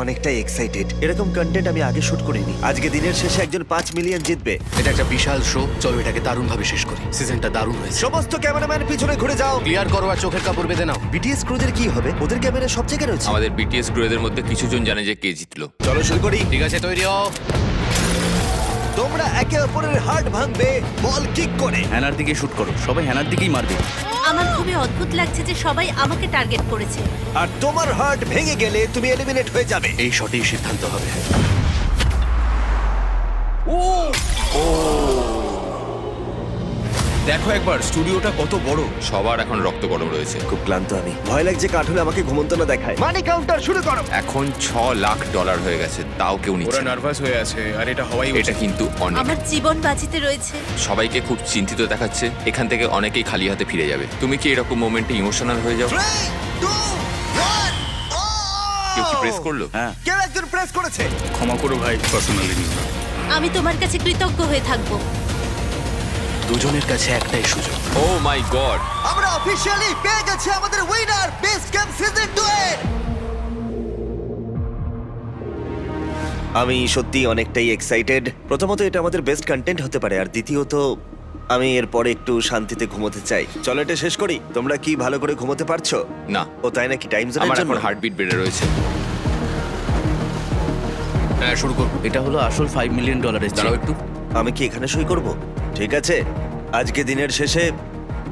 অনেকটাই এক্সাইটেড। এরকম কন্টেন্ট আমি আগে শুট করিনি। আজকে দিনের শেষে একজন 5 মিলিয়ন জিতবে। এটা একটা বিশাল শো, চলো এটাকে দারুণ ভাবে শেষ করি। সিজনটা দারুণ হয়েছে। সমস্ত ক্যামেরাম্যান পিছনে ঘুরে যাও। ক্লিয়ার করো আর চোখের কাপড় বেঁধে নাও। বিটিএস ক্রুদের কি হবে? ওদের ক্যামেরা সব জায়গায় রয়েছে। আমাদের বিটিএস ক্রুদের মধ্যে কিছু জন জানে যে কে জিতলো। চলো শুরু করি। ঠিক আছে, তৈরি হও। তোমরা একে অপরের হার্ট ভাঙবে বল কিক করে। হ্যানার দিকে শুট করো, সবাই হ্যানার দিকেই মারবে। আমার খুবই অদ্ভুত লাগছে যে সবাই আমাকে টার্গেট করেছে। আর তোমার হার্ট ভেঙে গেলে তুমি এলিমিনেট হয়ে যাবে। এই শটেই সিদ্ধান্ত হবে। দেখো একবার স্টুডিওটা কত বড়। সবার এখন রক্ত গরম রয়েছে। খুব ক্লান্ত আমি। ভয় লাগছে কাঠুলে আমাকে ঘুমন্ত না দেখায়। মানি কাউন্টার শুরু করো। এখন $6 লাখ হয়ে গেছে, তাও কেউ ওরা নিচ্ছে না। নার্ভাস হয়ে আছে আর এটা হওয়াই এটা উচিত। কিন্তু অনেক। আমার জীবন বাজিতে রয়েছে। সবাইকে খুব চিন্তিত দেখাচ্ছে। এখান থেকে অনেকেই খালি হাতে ফিরে যাবে। তুমি কি এরকম মোমেন্টে ইমোশনাল হয়ে যাও? 3, 2, 1 কেউ কি প্রেস করলো? হ্যাঁ, কেউ একজন প্রেস করেছে। ক্ষমা করো ভাই, পার্সোনালি নিও না। আমি তোমার কাছে কৃতজ্ঞ হয়ে থাকবো। দুজনের কাছে একটাই সুযোগ। ও মাই গড! আমরা অফিশিয়ালি পেয়ে গেছি আমাদের উইনার বেস্ট গেম সিজন 2 এর। আমি সত্যি অনেকটাই এক্সাইটেড। প্রথমত এটা আমাদের বেস্ট কন্টেন্ট হতে পারে, আর দ্বিতীয়ত আমি এরপরে একটু শান্তিতে ঘুমোতে চাই। চলো এটা শেষ করি। তোমরা কি ভালো করে ঘুমোতে পারছো? না, ও তাই নাকি? টাইম জোনের আমার জন্য এখন হার্টবিট বেড়ে রয়েছে। হ্যাঁ, শুরু করো। এটা হলো আসল $5 মিলিয়ন দাঁড়াও একটু। আমি কি এখানে সই করব? ঠিক আছে, আজকে দিনের শেষে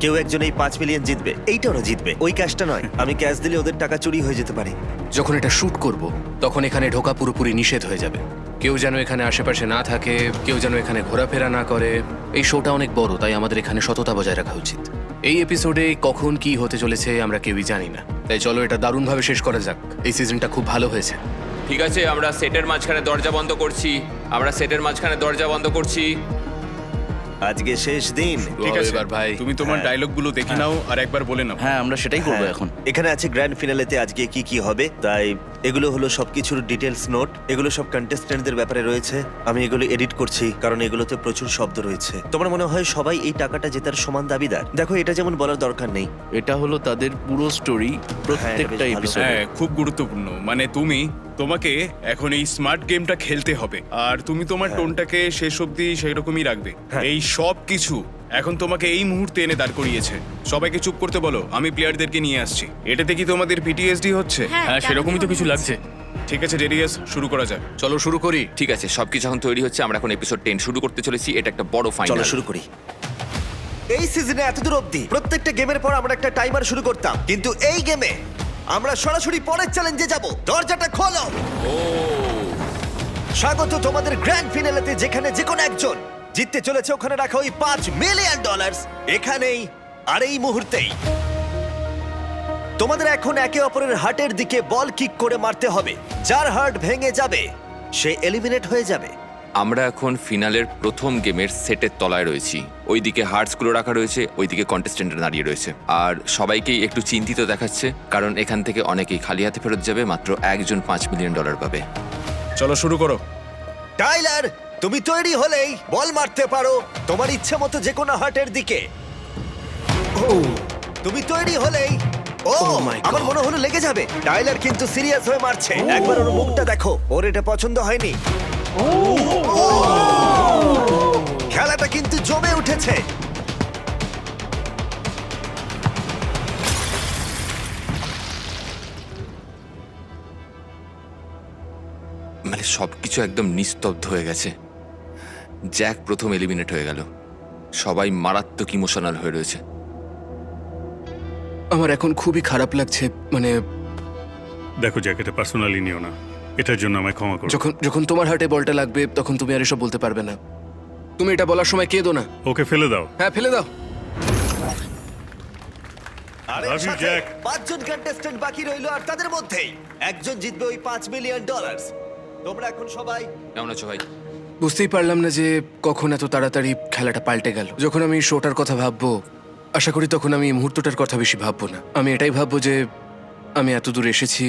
কেউ একজন এই 5 মিলিয়ন জিতবে। এইটা ওরা জিতবে, ওই ক্যাশটা নয়। আমি ক্যাশ দিলে ওদের টাকা চুরি হয়ে যেতে পারে। যখন এটা শুট করব তখন এখানে ঢোকা পুরোপুরি নিষেধ হয়ে যাবে। কেউ যেন এখানে আশেপাশে না থাকে, কেউ যেন এখানে ঘোরাফেরা না করে। এই শোটা অনেক বড়, তাই আমাদের এখানে সততা বজায় রাখা উচিত। এই এপিসোডে কখন কি হতে চলেছে আমরা কেউই জানি না, তাই চলো এটা দারুণভাবে শেষ করা যাক। এই সিজনটা খুব ভালো হয়েছে। ঠিক আছে, আমরা সেটের মাঝখানে দরজা বন্ধ করছি। আমরা সেটের মাঝখানে দরজা বন্ধ করছি। আজকে শেষ দিন। ঠিক আছে এবার ভাই, তুমি তোমার হ্যাঁ। ডায়লগগুলো দেখে নাও আর একবার বলে নাও। হ্যাঁ, আমরা সেটাই করবো হ্যাঁ, এখন। এখানে আছে গ্র্যান্ড ফিনালেতে আজকে কি কি হবে, তাই এগুলো হলো সবকিছুর ডিটেলস নোট। এগুলো সব কন্টেস্ট্যান্টদের ব্যাপারে রয়েছে। আমি এগুলো এডিট করছি কারণ এগুলোতে প্রচুর শব্দ রয়েছে। তোমার মনে হয় সবাই এই টাকাটা জেতার সমান দাবিদার? দেখো, এটা যেমন বলার দরকার নেই। এটা হলো তাদের পুরো স্টোরি, প্রত্যেকটা বেশ ভালো। এপিসোড। হ্যাঁ, খুব গুরুত্বপূর্ণ। মানে তোমাকে এখন এই স্মার্ট গেমটা খেলতে হবে আর তুমি তোমার টোনটাকে শেষ অবধি সেই রকমই রাখবে। হ্যাঁ। এই সব কিছু এখন তোমাকে এই মুহূর্তে এনে দাঁড় করিয়েছে। সবাইকে চুপ করতে বলো, আমি প্লেয়ারদেরকে নিয়ে আসছি। এটাতে কি তোমাদের পিটিএসডি হচ্ছে? হ্যাঁ, সেরকমই তো কিছু লাগছে। ঠিক আছে ডেরিয়াস, শুরু করা যাক। চলো শুরু করি। ঠিক আছে, সবকিছু এখন তৈরি হচ্ছে। আমরা এখন এপিসোড 10 শুরু করতে চলেছি। এটা একটা বড় চলো ফাইনাল। শুরু করি। এই সিজনে এতদূর অবধি প্রত্যেকটা গেমের পর আমরা একটা টাইমার শুরু করতাম, কিন্তু এই গেমে আমরা সরাসরি পরের চ্যালেঞ্জে যাব। দরজাটা খোলো। স্বাগত তোমাদের গ্র্যান্ড ফিনালেতে, যেখানে যে কোনো একজন জিততে চলেছে ওখানে রাখা ওই $5 মিলিয়ন এখানেই আর এই মুহূর্তেই। তোমাদের এখন একে অপরের হার্টের দিকে বল কিক করে মারতে হবে। যার হার্ট ভেঙে যাবে সে এলিমিনেট হয়ে যাবে। আমরা এখন ফিনালের প্রথম গেমের সেটের তলায় রয়েছি। ওইদিকে হার্টসগুলো রাখা রয়েছে, ওইদিকে কন্টেস্টেন্টরা দাঁড়িয়ে রয়েছে। আর সবাইকেই একটু চিন্তিত দেখাচ্ছে, কারণ এখান থেকে অনেকেই খালি হাতে ফেরত যাবে। মাত্র একজন $5 মিলিয়ন পাবে। চলো শুরু করো। টাইলার, তুমি তৈরি হলেই বল মারতে পারো তোমার ইচ্ছে মতো যে কোনো হার্টের দিকে। তুমি তৈরি হলেই Oh my God! আমার মনে হলো লেগে যাবে। টাইলার কিন্তু সিরিয়াস হয়ে মারছে। একবার ওর মুখটা দেখো, ওর এটা পছন্দ হয়নি। খেলাটা কিন্তু জমে উঠেছে। মানে সবকিছু একদম নিস্তব্ধ হয়ে গেছে। জ্যাক প্রথম এলিমিনেট হয়ে গেল। সবাই মারাত্মক ইমোশনাল হয়ে রয়েছে। আমার এখন খুবই খারাপ লাগছে। মানে দেখো জ্যাকেটে পার্সোনালি নিও না, এটার জন্য আমায় ক্ষমা করো। যখন যখন তোমার হার্টে বলটা লাগবে তখন তুমি আর এসব বলতে পারবে না। তুমি এটা বলার সময় কেঁদো না। ওকে ফেলে দাও। হ্যাঁ, ফেলে দাও। আর Love এর you, সাথে Jack. 5 জন কন্টেস্ট্যান্ট বাকি রইলো, আর তাদের মধ্যেই একজন জিতবে ওই $5 মিলিয়ন। তোমরা এখন সবাই কেমন আছো ভাই? বুঝতেই পারলাম না যে কখন এত তাড়াতাড়ি খেলাটা পাল্টে গেল। যখন আমি শোটার কথা ভাববো, আশা করি তখন আমি এই মুহূর্তটার কথা বেশি ভাববো না। আমি এটাই ভাববো যে আমি এত দূর এসেছি,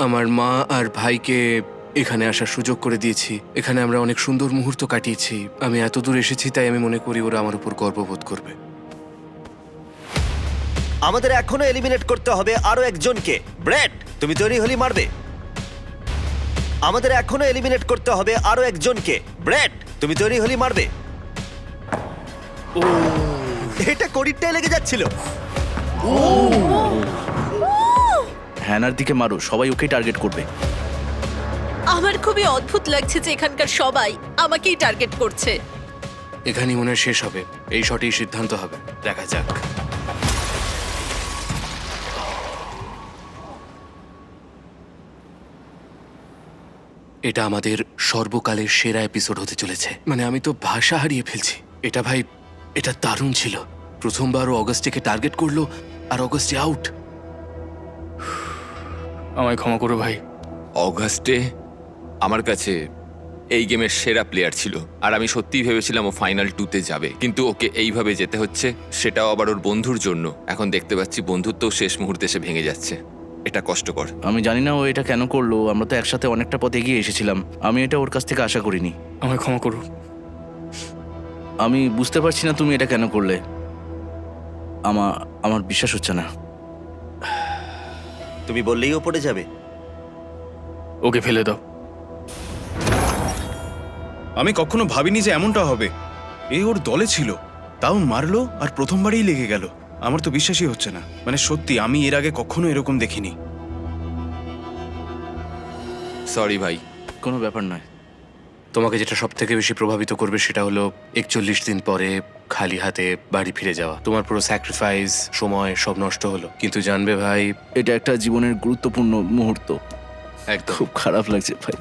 আমার মা আর ভাইকে এখানে আসার সুযোগ করে দিয়েছি। এখানে আমরা অনেক সুন্দর মুহূর্ত কাটিয়েছি। আমি এত দূর এসেছি, তাই আমি মনে করি ওরা আমার উপর গর্ববোধ করবে। আমাদের এখনো এলিমিনেট করতে হবে আরো একজনকে। ব্রেট, তুমি তৈরি হলি মারবে? আমাদের এখনো এলিমিনেট করতে হবে আরো একজনকে। ব্রেট, তুমি তৈরি হলি মারবে। এটা করিরটাই লেগে যাচ্ছিল। হ্যানার দিকে মারো, সবাই ওকেই টার্গেট করবে। আমার খুবই অদ্ভুত লাগছে যে এখানকার সবাই আমাকেই টার্গেট করছে। এখানেই মনে হয় শেষ হবে, এই শটেই সিদ্ধান্ত হবে, দেখা যাক। এটা আমাদের সর্বকালের সেরা এপিসোড হতে চলেছে। মানে আমি তো ভাষা হারিয়ে ফেলছি। এটা ভাই, এটা দারুণ ছিল। প্রথমবার ও অগস্টকে টার্গেট করলো আর অগস্টে আউট। আমায় ক্ষমা করো ভাই। অগাস্টে আমার কাছে এই গেমের সেরা প্লেয়ার ছিল, আর আমি সত্যিই ভেবেছিলাম ও ফাইনাল 2-তে যাবে, কিন্তু ওকে এইভাবে যেতে হচ্ছে, সেটাও আবার ওর বন্ধুর জন্য। এখন দেখতে পাচ্ছি বন্ধুত্বও শেষ মুহূর্তে এসে ভেঙে যাচ্ছে। এটা কষ্টকর। আমি জানি না ও এটা কেন করলো, আমরা তো একসাথে অনেকটা পথ এগিয়ে এসেছিলাম। আমি এটা ওর কাছ থেকে আশা করিনি। আমায় ক্ষমা করো। আমি বুঝতে পারছি না তুমি এটা কেন করলে। আমার বিশ্বাস হচ্ছে না। তুমি বললেই ও পড়ে যাবে। ওকে ফেলে দাও। আমি কখনো ভাবিনি যে এমনটা হবে। এ ওর দলে ছিল, তাও মারলো আর প্রথমবারই লেগে গেল। আমার তো বিশ্বাসই হচ্ছে না। মানে সত্যি, আমি এর আগে কখনো এরকম দেখিনি। সরি ভাই। কোনো ব্যাপার নয়। তোমাকে যেটা সব থেকে বেশি প্রভাবিত করবে সেটা হলো 41 দিন পরে খালি হাতে বাড়ি ফিরে যাওয়া। তোমার পুরো স্যাক্রিফাইস, সময় সব নষ্ট হলো, কিন্তু জানবে ভাই, এটা একটা জীবনের গুরুত্বপূর্ণ মুহূর্ত। একদম। খুব খারাপ লাগছে ভাই।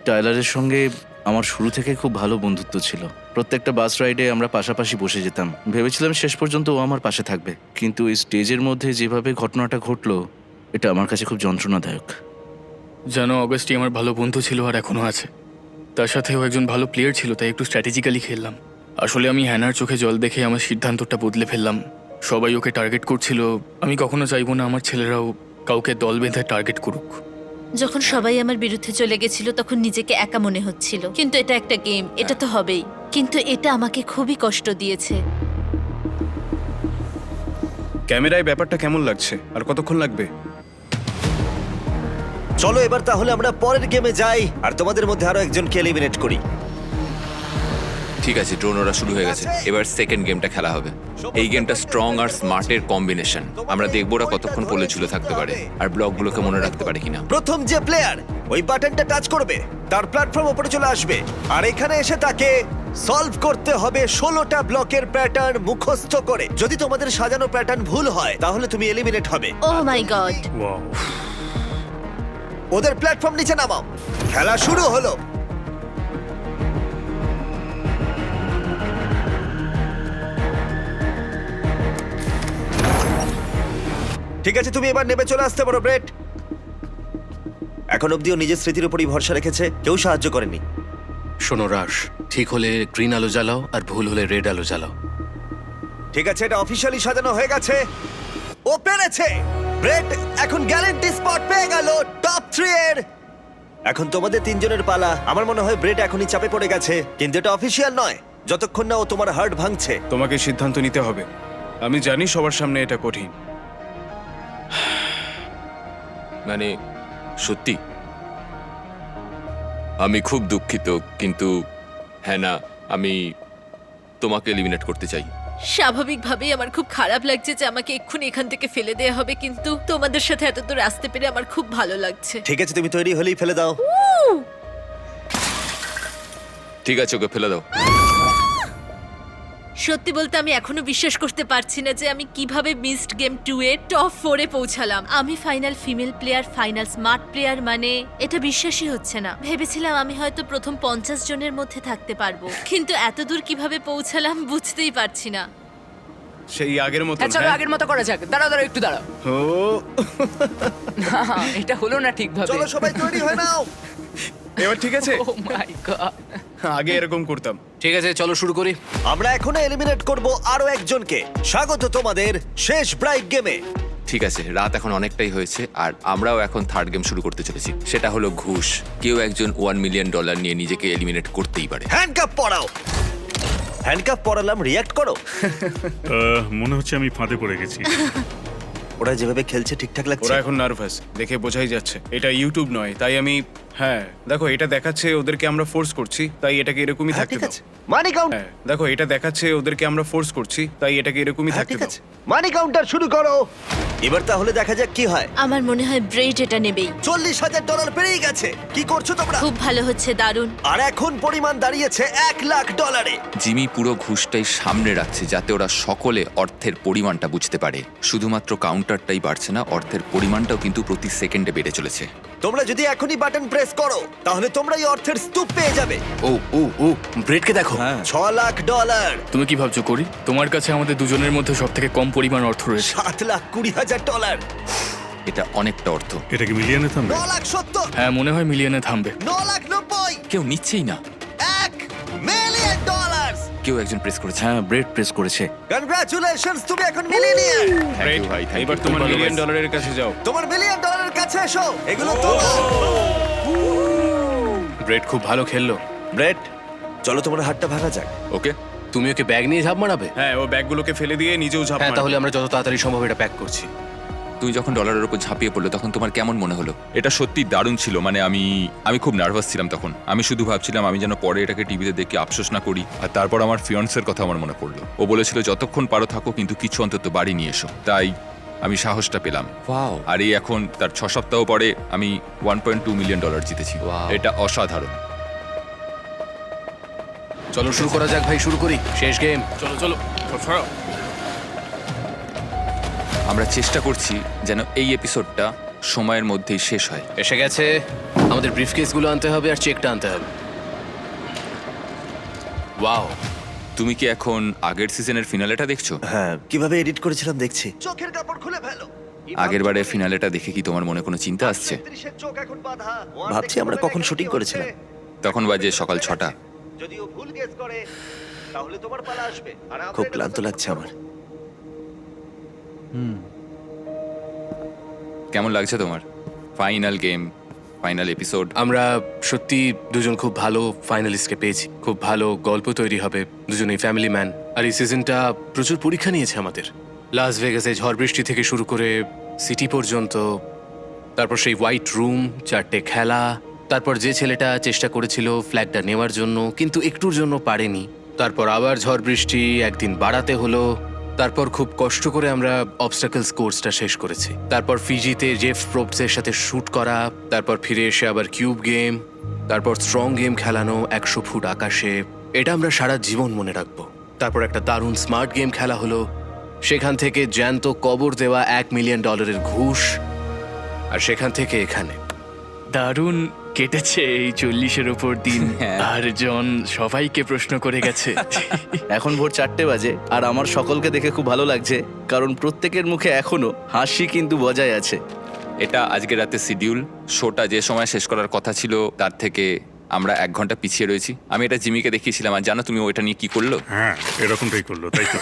টাইলারের সঙ্গে আমার শুরু থেকে খুব ভালো বন্ধুত্ব ছিল। প্রত্যেকটা বাস রাইডে আমরা পাশাপাশি বসে যেতাম। ভেবেছিলাম শেষ পর্যন্ত ও আমার পাশে থাকবে, কিন্তু এই স্টেজের মধ্যে যেভাবে ঘটনাটা ঘটলো, এটা আমার কাছে খুব যন্ত্রণাদায়ক। জানো, অগস্টই আমার ভালো বন্ধু ছিল আর এখনো আছে। তার সাথেও একজন ভালো প্লেয়ার ছিল, তাই একটু স্ট্র্যাটেজিক্যালি খেললাম। আসলে আমি হ্যানার চোখে জল দেখে আমার সিদ্ধান্তটা বদলে ফেললাম। সবাই ওকে টার্গেট করছিল, আমি কখনো চাইবো না আমার ছেলেরাও কাউকে দল বেঁধে টার্গেট করুক। যখন সবাই আমার বিরুদ্ধে চলে গেছিল তখন নিজেকে একা মনে হচ্ছিল, কিন্তু এটা একটা গেম, এটা তো হবেই। কিন্তু এটা আমাকে খুবই কষ্ট দিয়েছে। ক্যামেরায় ব্যাপারটা কেমন লাগছে? আর কতক্ষণ লাগবে? চলো এবার তাহলে আমরা পরের গেমে যাই আর তোমাদের মধ্যে আরো একজনকে এলিমিনেট করি। ঠিক আছে, ড্রোন ওরা শুরু হয়ে গেছে। এবার সেকেন্ড গেমটা খেলা হবে। এই গেমটা স্ট্রং আর স্মার্টের কম্বিনেশন। আমরা দেখবো ওরা কতক্ষণ পোলে ঝুলে থাকতে পারে আর ব্লকগুলোকে মনে রাখতে পারে কিনা। প্রথম যে প্লেয়ার ওই বাটনটা টাচ করবে তার প্ল্যাটফর্ম উপরে চলে আসবে, আর এখানে এসে তাকে সলভ করতে হবে 16টা ব্লকের প্যাটার্ন মুখস্থ করে। যদি তোমাদের সাজানো প্যাটার্ন ভুল হয় তাহলে তুমি এলিমিনেট হবে। ও মাই গড। ওয়াও, ওদের প্ল্যাটফর্ম নিচে নামাও। খেলা শুরু হলো। ঠিক আছে, তুমি এবার নেমে চলে আসতে পারো ব্রেট। এখন অব্দিও নিজের স্মৃতির উপরই ভরসা রেখেছে, কেউ সাহায্য করেনি। শোনো রাশ, ঠিক হলে গ্রিন আলো জ্বালাও আর ভুল হলে রেড আলো জ্বালাও। ঠিক আছে, এটা অফিসিয়ালি সাজানো হয়ে গেছে। ও পেরেছে। ব্রেট এখন গ্যারান্টি স্পট পেয়ে গেল টপ 3 এর। এখন তোমাদের তিনজনের পালা। আমার মনে হয় ব্রেট এখনই চাপে পড়ে গেছে, কিন্তু এটা অফিসিয়াল নয় যতক্ষণ না ও তোমার হার্ট ভাঙছে। তোমাকে সিদ্ধান্ত নিতে হবে। আমি জানি সবার সামনে এটা কঠিন। মানে সত্যি আমি খুব দুঃখিত, কিন্তু হ্যাঁ না, আমি তোমাকে এলিমিনেট করতে চাই। স্বাভাবিকভাবেই আমার খুব খারাপ লাগছে যে আমাকে এক্ষুনি এখান থেকে ফেলে দেওয়া হবে, কিন্তু তোমাদের সাথে এত দূর আসতে পেরে আমার খুব ভালো লাগছে। ঠিক আছে, তুমি তৈরি হলেই ফেলে দাও। ঠিক আছে, ওকে ফেলে দাও। সত্যি বলতে আমি এখনো বিশ্বাস করতে পারছি না যে আমি কিভাবে মিসড গেম 2 এর টপ 4 এ পৌঁছালাম। আমি final female player, final smart player, মানে এটা বিশ্বাসই হচ্ছে না। ভেবেছিলাম আমি হয়তো প্রথম 50 জনের মধ্যে থাকতে পারবো, কিন্তু এত দূর কিভাবে পৌঁছালাম বুঝতেই পারছি না। সেই আগের মতো। চলো আগের মতো করা যাক। দাঁড়াও দাঁড়াও, একটু দাঁড়াও। ও এটা হলো না ঠিকভাবে। চলো সবাই তৈরি হয়ে নাও। এবার ঠিক আছে? ও মাই গড। আগে এরকম করতাম। ঠিক আছে, চলো শুরু করি। আমরা এখনো এলিমিনেট করব আরো একজনকে। স্বাগত তোমাদের শেষ ব্রাইট গেমে। ঠিক আছে, রাত এখন অনেকটাই হয়েছে আর আমরাও এখন থার্ড গেম শুরু করতে চলেছি। সেটা হলো ঘুষ। কেউ একজন $1 মিলিয়ন নিয়ে নিজেকে এলিমিনেট করতেই পারে। হ্যান্ডকাপ পরাও। হ্যান্ডকাপ পরালাম, রিঅ্যাক্ট করো। মনে হচ্ছে আমি ফাঁদে পড়ে গেছি। ওরা যেভাবে খেলছে ঠিকঠাক লাগছে। ওরা এখন নার্ভাস, দেখে বোঝাই যাচ্ছে। এটা ইউটিউব নয়, তাই আমি হ্যাঁ দেখো এটা দেখাচ্ছে ওদেরকে আমরা ফোর্স করছি, তাই এটাকে এরকমই হ্যাঁ, থাকতে ঠিক দাও। আছে মানি কাউন্ট। হ্যাঁ দেখো এটা দেখাচ্ছে ওদেরকে আমরা ফোর্স করছি, তাই এটাকে এরকমই হ্যাঁ, থাকতে ঠিক দাও। আছে মানি কাউন্টার শুরু করো। এবার তাহলে দেখা যাক কি হয়। আমার মনে হয় ব্রেড এটা নেবেই। $40,000 পেরিয়ে গেছে। কি করছো তোমরা? খুব ভালো হচ্ছে, দারুণ। আর এখন পরিমাণ দাঁড়িয়েছে $1,00,000-এ। জিমি পুরো ঘুষটাই সামনে রাখছে যাতে ওরা সকলে অর্থের পরিমাণটা বুঝতে পারে। শুধুমাত্র কাউন্টারটাই বাড়ছে না, অর্থের পরিমাণটাও কিন্তু প্রতি সেকেন্ডে বেড়ে চলেছে। তোমরা যদি এখনই বাটন প্রেস করো তাহলে তোমরা এই অর্থের স্তূপ পেয়ে যাবে। ও ব্রেডকে দেখো। হ্যাঁ $6,00,000, তুমি কি ভাবছো করি? তোমার কাছে আমাদের দুজনের মধ্যে সব থেকে কম পরিমাণ অর্থ রয়েছে। $7,20,000, এটা অনেকটা অর্থ। এটা কি মিলিয়নে থামবে? $9,70,000, হ্যাঁ, মনে হয় মিলিয়নে থামবে। $9,90,000, কেউ নিচ্ছেই না। $1,000,000। কেউ একজন প্রেস করেছে। হ্যাঁ ব্রেড প্রেস করেছে। কংগ্রাচুলেশনস, তুমি এখন মিলিয়নিয়ার। Thank you ভাই, thank you. এবার তোমার খুব $1 ভালো মিলিয়ন কাছে যাও। তোমার $1 মিলিয়নের কাছে এসো। এগুলো তোমার। ব্রেড খুব ভালো খেললো। ব্রেট, চলো তোমার হাতটা ভাঙা যাক। ওকে, তুমি ওকে ব্যাগ নিয়ে ঝাঁপ মারাবে? হ্যাঁ ও ব্যাগগুলোকে ফেলে দিয়ে নিজেও ঝাঁপ হ্যাঁ, মারবে। তাহলে আমরা যত তাড়াতাড়ি সম্ভব এটা প্যাক করছি। তুমি যখন ডলারের উপর ঝাঁপিয়ে পড়লো তখন তোমার কেমন মনে হলো? এটা সত্যি দারুণ ছিল। মানে আমি খুব নার্ভাস ছিলাম তখন। আমি শুধু ভাবছিলাম আমি যেন পরে এটাকে টিভিতে দেখে আফসোস না করি। আর তারপর আমার ফিয়ন্সের কথা আমার মনে পড়লো। ও বলেছিল যতক্ষণ পারো থাকো, কিন্তু কিছু অন্তত বাড়ি নিয়ে এসো। তাই আমি সাহসটা পেলাম। ওয়াও, আর এই এখন তার 6 সপ্তাহ পরে আমি $1.2 মিলিয়ন জিতেছি। Wow. এটা অসাধারণ। চলো শুরু করা যাক ভাই, শুরু করি। শেষ গেম। চলো চলো, সরাও। আমরা চেষ্টা করছি যেন এই এপিসোডটা সময়ের মধ্যেই শেষ হয়। এসে গেছে। আমাদের ব্রিফকেসগুলো আনতে হবে আর চেকটা আনতে হবে। ওয়াও, তুমি কি এখন আগের সিজনের ফিনালেটা দেখছো? হ্যাঁ, কিভাবে এডিট করেছিলাম দেখছি। চোখের কাপড় খুলে ফেলো। আগের বারের ফিনালেটা দেখে কি তোমার মনে কোনো চিন্তা আসছে? ভাবছি আমরা কখন শুটিং করেছিলাম। তখন বাজে সকাল 6টা। যদি ও ভুল গেস করে তাহলে তোমার পালা আসবে। খুব ক্লান্ত লাগছে আমার। কেমন লাগছে তোমার? Final game, final episode. আমরা সত্যি দুজন খুব ভালো ফাইনালিস্টকে পেয়েছি। খুব ভালো গল্প তৈরি হবে, দুজনেই ফ্যামিলি ম্যান। আর এই সিজনটা প্রচুর পরীক্ষা নিয়েছে আমাদের। লাস ভেগাসে ঝড় বৃষ্টি থেকে শুরু করে সিটি পর্যন্ত, তারপর সেই হোয়াইট রুম, 4টে খেলা, তারপর যে ছেলেটা চেষ্টা করেছিল ফ্ল্যাগটা নেওয়ার জন্য কিন্তু একটুর জন্য পারেনি, তারপর আবার ঝড় বৃষ্টি, একদিন বাড়াতে হলো, তারপর খুব কষ্ট করে আমরা অবস্টাকলস কোর্সটা শেষ করেছি, তারপর ফিজিতে জেফ প্রোপসের সাথে শুট করা, তারপর ফিরে এসে আবার কিউব গেম, তারপর স্ট্রং গেম খেলানো 100 ফুট আকাশে। এটা আমরা সারা জীবন মনে রাখবো। তারপর একটা দারুণ স্মার্ট গেম খেলা হলো, সেখান থেকে জ্যান্ত কবর দেওয়া $1 মিলিয়ন ঘুষ, আর সেখান থেকে এখানে। দারুণ কেটেছে এই 40-এর ওপর দিন। আর জন সবাইকে প্রশ্ন করে গেছে। এখন ভোর 4টে বাজে আর আমার সকলকে দেখে খুব ভালো লাগছে, কারণ প্রত্যেকের মুখে এখনো হাসি কিন্তু বজায় আছে। এটা আজকে রাতে শিডিউল। শোটা যে সময় শেষ করার কথা ছিল তার থেকে আমরা 1 ঘন্টা পিছিয়ে রয়েছি। আমি এটা জিমিকে দেখিয়েছিলাম, আর জানো তুমি ওইটা নিয়ে কি করলো? হ্যাঁ, এরকমটাই করলো, তাই তো?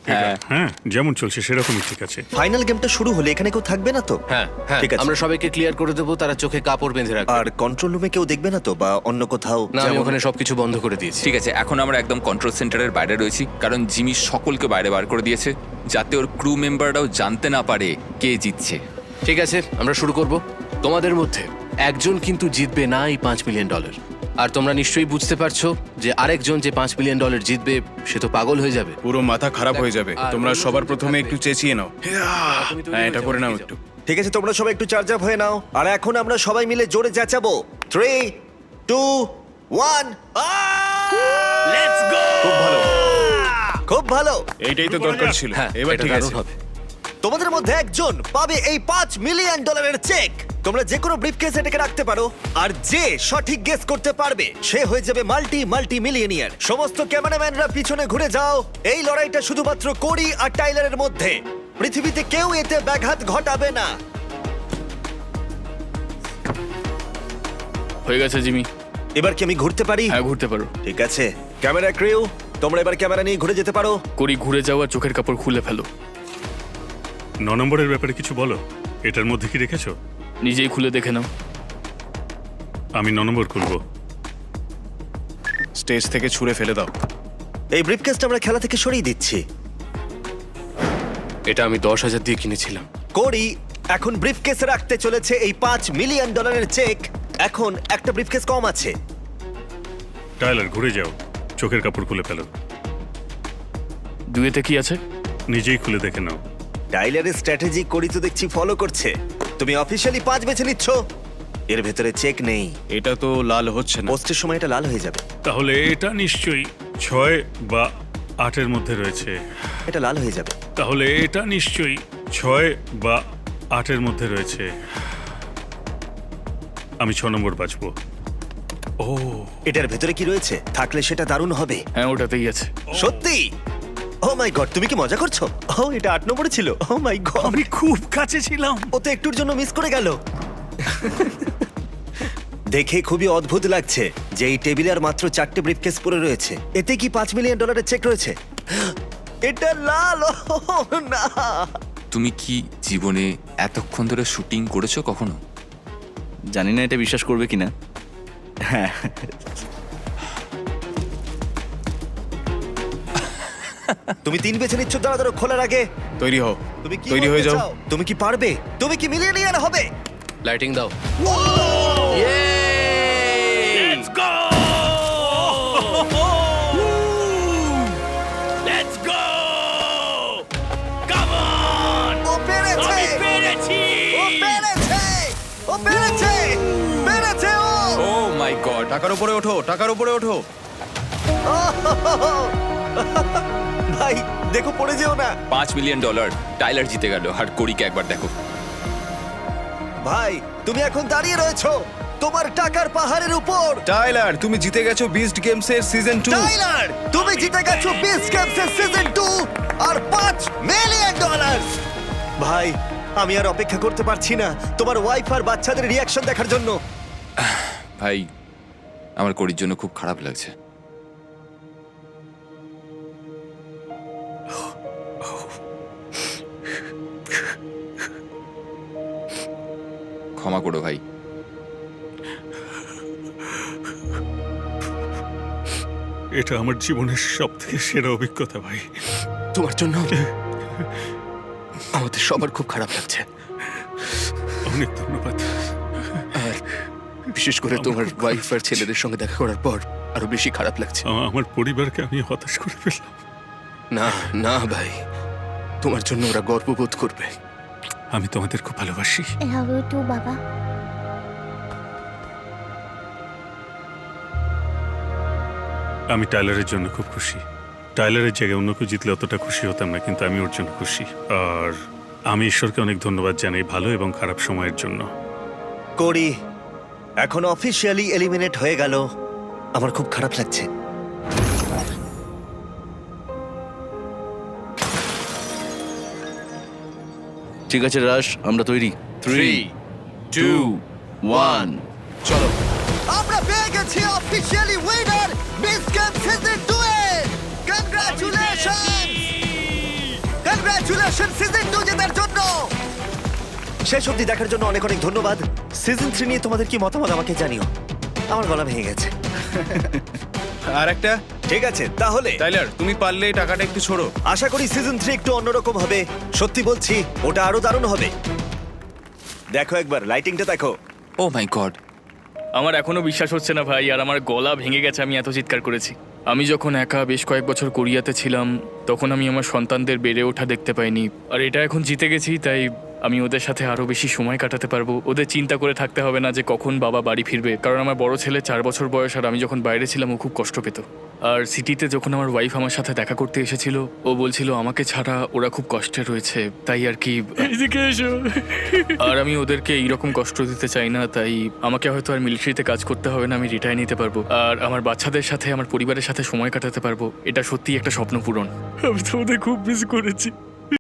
হ্যাঁ। হ্যাঁ, যেমন চলছে সেরকমই ঠিক আছে। ফাইনাল গেমটা শুরু হলে এখানে কেউ থাকবে না তো? হ্যাঁ হ্যাঁ, ঠিক আছে। আমরা সবাইকে ক্লিয়ার করে দেবো, তারা চোখে কাপড় বেঁধে রাখবে। আর কন্ট্রোল রুমে কেউ দেখবে না তো, বা অন্য কোথাও? না, আমি যেমন- ওখানে সবকিছু বন্ধ করে দিয়েছি। ঠিক আছে, এখন আমরা একদম কন্ট্রোল সেন্টারের বাইরে রয়েছি, কারণ জিমি সকলকে বাইরে বার করে দিয়েছে যাতে ওর ক্রু মেম্বাররাও জানতে না পারে কে জিতছে। ঠিক আছে, আমরা শুরু করব। তোমাদের মধ্যে একজন কিন্তু জিতবে না এই $5 মিলিয়ন। আর তোমরা নিশ্চয়ই বুঝতে পারছো যে আরেকজন যে $5 মিলিয়ন জিতবে সে তো পাগল হয়ে যাবে। পুরো মাথা খারাপ হয়ে যাবে। আর তোমরা অন্য সবার কিছু প্রথমে থাকবে। একটু চেঁচিয়ে নাও। তুমি তৈরি হ্যাঁ হয়ে এটা যাও, করে নাও এগিয়ে একটু। ঠিক আছে, তোমরা সবাই একটু চার্জ আপ হয়ে নাও। আর এখন আমরা সবাই মিলে জোরে চেঁচাবো। 3, 2, 1, লেটস গো! খুব ভালো, খুব ভালো। এইটাই তো দরকার ছিল। হ্যাঁ, এবার এটা ঠিক দারুণ আছে। হবে। তোমাদের মধ্যে একজন পাবে এই $5 মিলিয়ন চেক। তোমরা যে কোনো ব্রিফকেসে এটাকে রাখতে পারো, আর যে সঠিক গেস করতে পারবে সে হয়ে যাবে মাল্টি মিলিয়নিয়ার। সমস্ত ক্যামেরাম্যানরা পিছনে ঘুরে যাও। এই লড়াইটা শুধুমাত্র কোরি আর টাইলারের মধ্যে। পৃথিবীতে কেউ এতে ব্যাঘাত ঘটাবে না। হয়ে গেছে জিমি। এবার কি আমি ঘুরতে পারি? হ্যাঁ, ঘুরতে পারো। ঠিক আছে, ক্যামেরা ক্রিউ, তোমরা এবার ক্যামেরা নিয়ে ঘুরে যেতে পারো। করি ঘুরে যাও আর চোখের কাপড় খুলে ফেলো। 9 নম্বরের ব্যাপারে কিছু বলো। এটার মধ্যে কি রেখেছো? নিজেই খুলে দেখে নাও। আমি 9 নম্বর খুলবো। স্টেজ থেকে ছুঁড়ে ফেলে দাও। এই ব্রিফকেসটা আমরা খেলা থেকে সরিয়ে দিচ্ছি। এটা আমি 10,000 দিয়ে কিনেছিলাম। কোরি এখন ব্রিফকেসে রাখতে চলেছে এই $5 মিলিয়ন চেক। এখন একটা ব্রিফকেস কম আছে। টাইলার ঘুরে যাও, চোখের কাপড় খুলে ফেলো, দুয়েতে কি আছে? নিজেই খুলে দেখে নাও। টাইলারের স্ট্র্যাটেজি করি তো দেখছি ফলো করছে। তুমি অফিসিয়ালি 5 বেছে নিচ্ছ, এর ভেতরে চেক নেই। এটা তো লাল হচ্ছে না। পোস্টের সময় এটা লাল হয়ে যাবে। তাহলে এটা নিশ্চয়ই 6 বা 8-এর মধ্যে রয়েছে। এটা লাল হয়ে যাবে। তাহলে এটা নিশ্চয়ই 6 বা 8-এর মধ্যে রয়েছে। আমি 6 নম্বর বাঁচবো। ও, এটার ভেতরে কি রয়েছে? থাকলে সেটা দারুণ হবে। হ্যাঁ, ওটাতেই আছে। সত্যি? ও মাই গড, তুমি কি মজা করছো? ও, এটা 8 নম্বরে ছিল। ও মাই গড, আমি খুব কাছে ছিলাম। ও তো একটুর জন্য মিস করে গেল। দেখে খুবই অদ্ভুত লাগছে যে এই টেবিলে আর মাত্র 4টে ব্রিফকেস পড়ে রয়েছে। এতে কি $5 মিলিয়ন চেক রয়েছে? এটা লাল। ওহ, না। তুমি কি জীবনে এতক্ষণ ধরে শুটিং করেছো কখনো? জানি না এটা বিশ্বাস করবে কিনা। হ্যাঁ, তুমি 3 বেছে নিচ্ছ দাঁড়া খোলার আগে। তৈরি হও, তুমি কি তৈরি হয়ে বলতে যাও। চাও? তুমি কি পারবে? তুমি কি মিলিয়নিয়ার হবে? লাইটিং দাও। ও পেরেছে! ও পেরেছে! ও পেরেছে! পেরেছে ও! ও মাই গড! টাকার উপরে ওঠো, টাকার উপরে ওঠো। ভাই দেখো পড়ে যেও না। $5 মিলিয়ন টাইলার জিতে গেল, আর কোরিকে একবার দেখো। ভাই তুমি এখন দাঁড়িয়ে রয়েছো তোমার টাকার পাহাড়ের উপর। টাইলার, তুমি জিতে গেছো বিস্ট গেমসের সিজন 2। টাইলার তুমি জিতে গেছো বিস্ট গেমসের সিজন 2 আর $5 মিলিয়ন। ভাই আমি আর অপেক্ষা করতে পারছি না তোমার ওয়াইফ আর বাচ্চাদের রিয়াকশন দেখার জন্য। ভাই, আমার কোরির জন্য খুব খারাপ লাগছে। ক্ষমা করো ভাই। এটা আমার জীবনের সবথেকে সেরা অভিজ্ঞতা ভাই। তোমার জন্য আমাদের সবার খুব খারাপ লাগছে, অনেক ধন্যবাদ। আর বিশেষ করে তোমার ওয়াইফ আর ছেলেদের সঙ্গে দেখা করার পর আরো বেশি খারাপ লাগছে। আমার পরিবারকে আমি হতাশ করে ফেললাম। না না ভাই, তোমার জন্য ওরা গর্ববোধ করবে। আমি তোমাদের খুব ভালোবাসি। লাভ ইউ টু বাবা। আমি টাইলারের জন্য খুব খুশি। টাইলারের জায়গায় অন্য কেউ জিতলে অতটা খুশি হতাম না, কিন্তু আমি ওর জন্য খুশি। আর আমি ঈশ্বরকে অনেক ধন্যবাদ জানাই ভালো এবং খারাপ সময়ের জন্য। কোরি এখন অফিসিয়ালি এলিমিনেট হয়ে গেল। আমার খুব খারাপ লাগছে। ঠিক আছে রাশ, আমরা তৈরি। 3, 2, 1, চলো। আমরা পেয়ে গেছি officially winner miss game season 2 এর। কংগ্রাচুলেশন! কংগ্রাচুলেশন সিজন 2 জেতার জন্য। শেষ অবধি দেখার জন্য অনেক অনেক ধন্যবাদ। সিজন 3 নিয়ে তোমাদের কি মতামত আমাকে জানিও। আমার গলা ভেঙে গেছে। আর একটা, ঠিক আছে তাহলে টাইলার তুমি পারলে এই টাকাটা একটু ছোড়ো। আশা করি সিজন 3 একটু অন্যরকম হবে। সত্যি বলছি ওটা আরো দারুণ হবে। দেখো একবার লাইটিংটা দেখো। ও মাই গড! আমার এখনো বিশ্বাস হচ্ছে না ভাই, আর আমার গলা ভেঙে গেছে, আমি এত চিৎকার করেছি। আমি যখন একা বেশ কয়েক বছর কোরিয়াতে ছিলাম তখন আমি আমার সন্তানদের বেড়ে ওঠা দেখতে পাইনি, আর এটা এখন জিতে গেছি, তাই আমি ওদের সাথে আরো বেশি সময় কাটাতে পারবো। ওদের চিন্তা করে থাকতে হবে না যে কখন বাবা বাড়ি ফিরবে, কারণ আমার বড় ছেলে 4 বছর বয়স, আর আমি যখন বাইরে ছিলাম ও খুব কষ্ট পেত। আর সিটিতে যখন আমার ওয়াইফ আমার সাথে দেখা করতে এসেছিল, ও বলছিল আমাকে ছাড়া ওরা খুব কষ্টে রয়েছে, তাই আর কি। আর আমি ওদেরকে এইরকম কষ্ট দিতে চাই না, তাই আমাকে হয়তো আর মিলিটারিতে কাজ করতে হবে না, আমি রিটায়ার নিতে পারবো, আর আমার বাচ্চাদের সাথে আমার পরিবারের সাথে সময় কাটাতে পারবো। এটা সত্যিই একটা স্বপ্ন পূরণ। আমি তো ওদের খুব মিস করেছি।